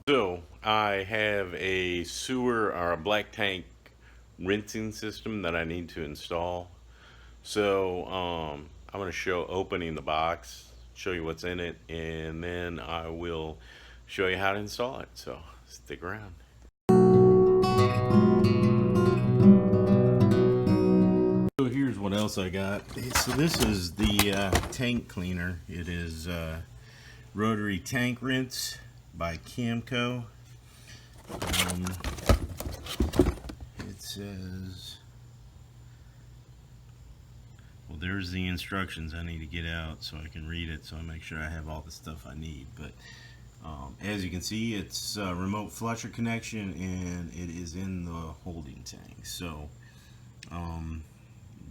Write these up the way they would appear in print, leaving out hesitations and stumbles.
So I have a sewer or a black tank rinsing system that I need to install. So I'm going to show opening the box, show you what's in it, and then I will show you how to install it. So stick around. So here's what else I got. So this is the tank cleaner. It is rotary tank rinse by CAMCO. It says, well, there's the instructions I need to get out so I can read it, so I make sure I have all the stuff I need. But as you can see, it's a remote flusher connection, and it is in the holding tank. So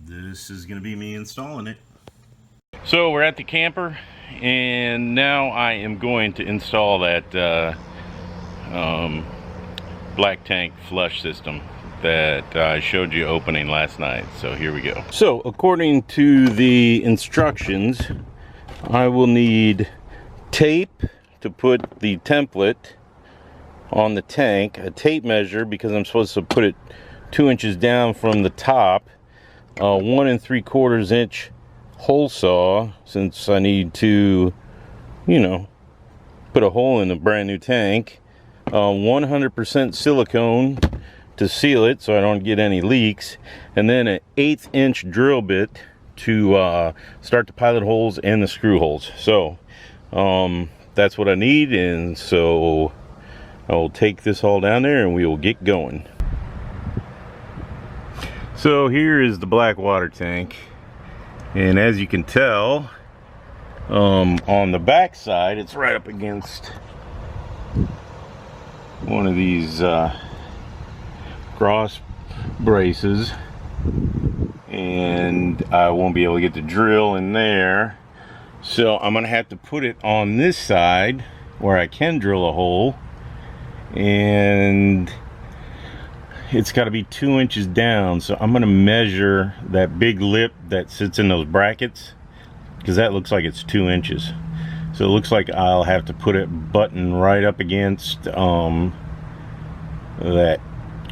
this is going to be me installing it. So we're at the camper, and now I am going to install that black tank flush system that I showed you opening last night. So here we go. So according to the instructions, I will need tape to put the template on the tank, a tape measure because I'm supposed to put it 2 inches down from the top, 1 3/4 inch hole saw, since I need to, you know, put a hole in a brand new tank, 100% silicone to seal it so I don't get any leaks, and then an 1/8 inch drill bit to start the pilot holes and the screw holes. So that's what I need, and so I will take this all down there and we will get going. So here is the black water tank, and as you can tell, on the back side it's right up against one of these cross braces, and I won't be able to get the drill in there, so I'm gonna have to put it on this side where I can drill a hole, and it's got to be 2 inches down. So I'm gonna measure that big lip that sits in those brackets, because that looks like it's 2 inches. So it looks like I'll have to put it button right up against that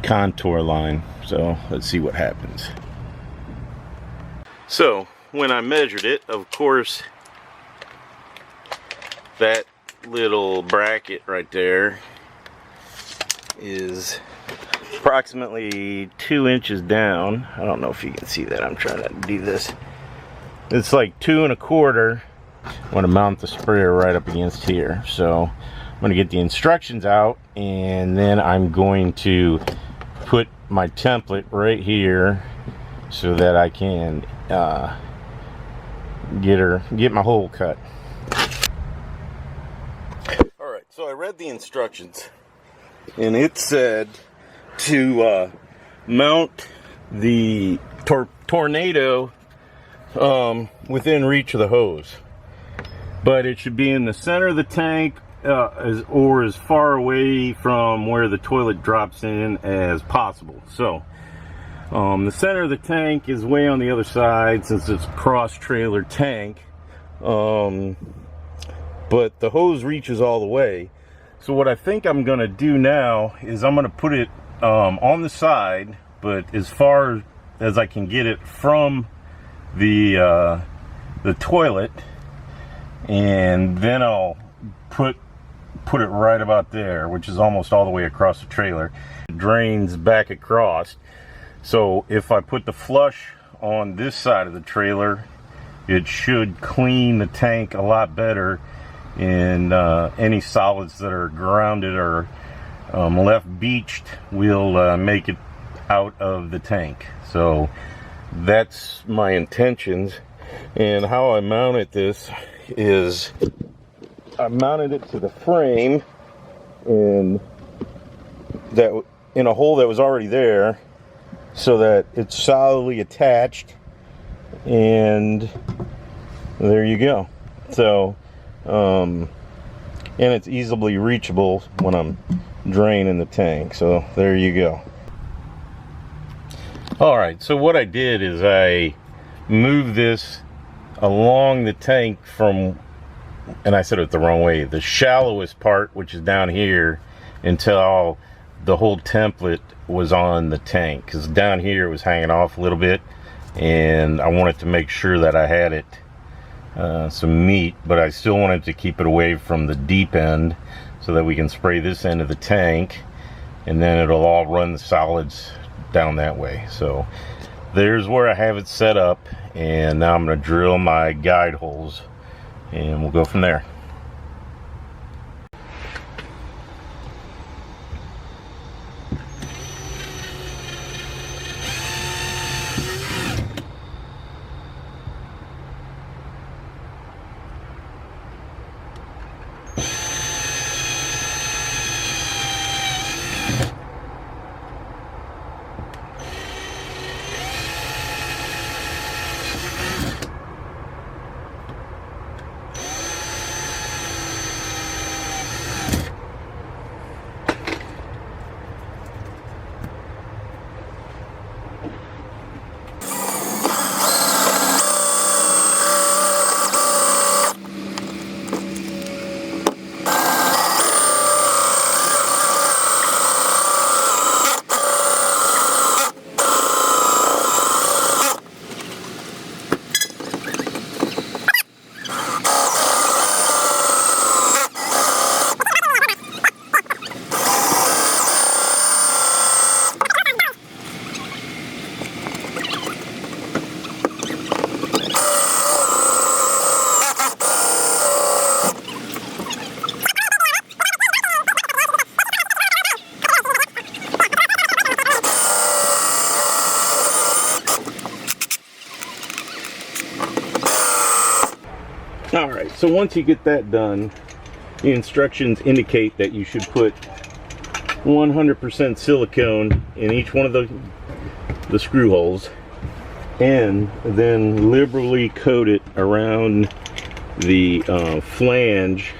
contour line. So let's see what happens. So when I measured it, of course, that little bracket right there is approximately 2 inches down. I don't know if you can see that. I'm trying to do this. It's like 2 1/4. I want to mount the sprayer right up against here. So I'm going to get the instructions out, and then I'm going to put my template right here so that I can get my hole cut. Alright, so I read the instructions, and it said to mount the tornado within reach of the hose, but it should be in the center of the tank, or as far away from where the toilet drops in as possible. So the center of the tank is way on the other side, since it's a cross trailer tank, but the hose reaches all the way. So what I think I'm gonna do now is I'm gonna put it on the side, but as far as I can get it from the toilet, and then I'll put it right about there, which is almost all the way across the trailer. It drains back across. So if I put the flush on this side of the trailer, it should clean the tank a lot better, and any solids that are grounded or left beached will make it out of the tank. So that's my intentions. And how I mounted this is I mounted it to the frame, and that in a hole that was already there, so that it's solidly attached, and there you go. So and it's easily reachable when I'm draining the tank. So there you go. Alright, so what I did is I moved this along the tank from, and I said it the wrong way, the shallowest part, which is down here, until the whole template was on the tank, because down here it was hanging off a little bit, and I wanted to make sure that I had it some meat, but I still wanted to keep it away from the deep end so that we can spray this end of the tank, and then it'll all run the solids down that way. So there's where I have it set up, and now I'm going to drill my guide holes and we'll go from there. Alright, so once you get that done, the instructions indicate that you should put 100% silicone in each one of the screw holes, and then liberally coat it around the flange,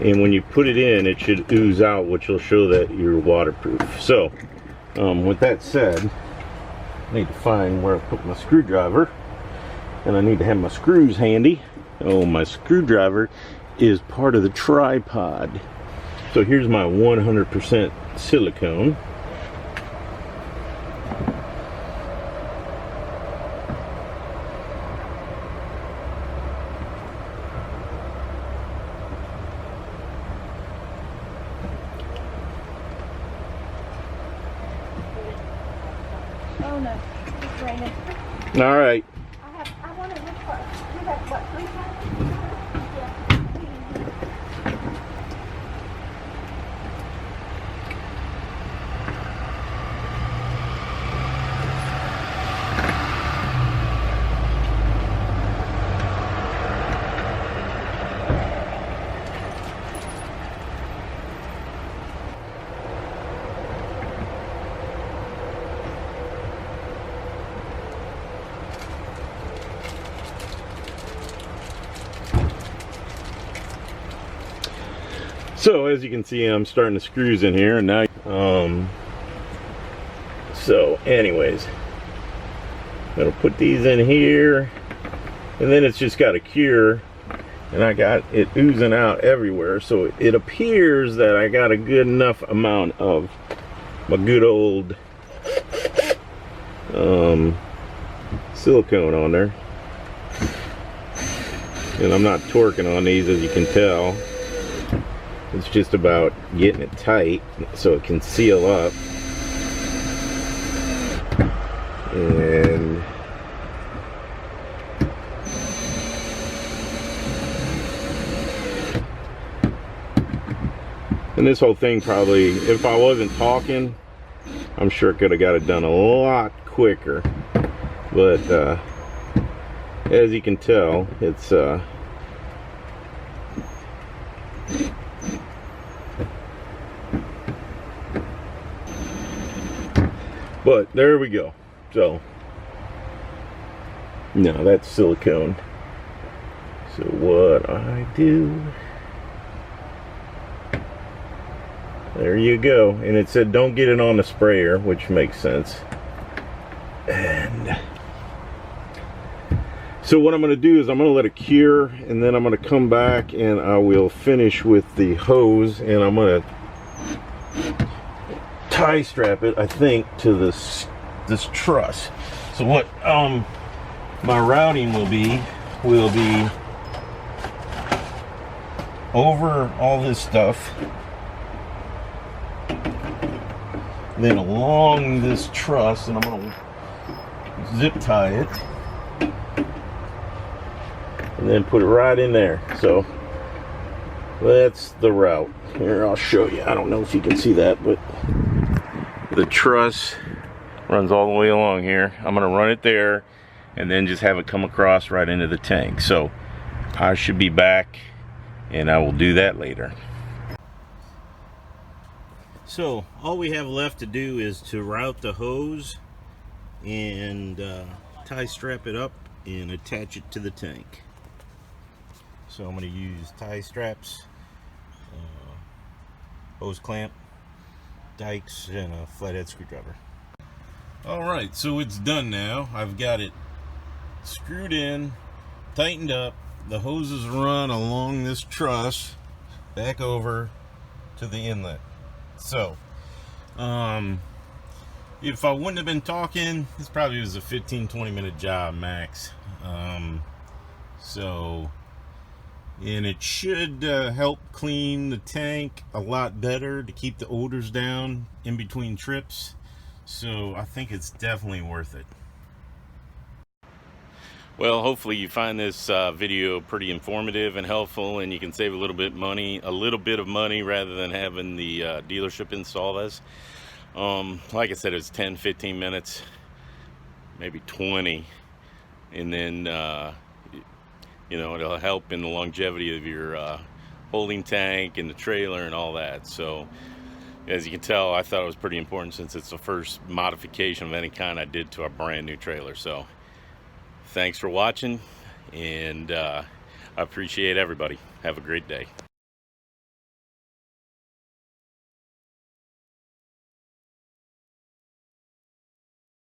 and when you put it in, it should ooze out, which will show that you're waterproof. So with that said, I need to find where I put my screwdriver, and I need to have my screws handy. Oh, my screwdriver is part of the tripod. So here's my 100% silicone. Oh no, it's raining. All right. I want to look for, you have what, 3 times? So as you can see, I'm starting the screws in here, and now so anyways, I'm gonna put these in here, and then it's just got to cure, and I got it oozing out everywhere, so it appears that I got a good enough amount of my good old silicone on there, and I'm not torquing on these, as you can tell. It's just about getting it tight so it can seal up. And this whole thing probably, if I wasn't talking, I'm sure it could have got it done a lot quicker. But as you can tell, it's but there we go. So now that's silicone. So what I do, there you go. And it said don't get it on the sprayer, which makes sense. And so what I'm going to do is I'm going to let it cure, and then I'm going to come back and I will finish with the hose, and I'm going to tie strap it, I think, to this truss. So what my routing will be over all this stuff, then along this truss, and I'm gonna zip tie it and then put it right in there. So that's the route. Here, I'll show you. I don't know if you can see that, but the truss runs all the way along here. I'm gonna run it there and then just have it come across right into the tank. So I should be back and I will do that later. So all we have left to do is to route the hose and tie strap it up and attach it to the tank. So I'm going to use tie straps, hose clamp, dikes, and a flathead screwdriver. Alright, so it's done now. I've got it screwed in, tightened up. The hoses run along this truss back over to the inlet. So if I wouldn't have been talking, this probably was a 15-20 minute job max. And it should help clean the tank a lot better to keep the odors down in between trips. So I think it's definitely worth it. Well, hopefully you find this video pretty informative and helpful, and you can save a little bit of money rather than having the dealership install this. Like I said, it's 10-15 minutes, maybe 20, and then you know, it'll help in the longevity of your holding tank and the trailer and all that. So as you can tell, I thought it was pretty important since it's the first modification of any kind I did to a brand new trailer. So thanks for watching, and I appreciate everybody. Have a great day.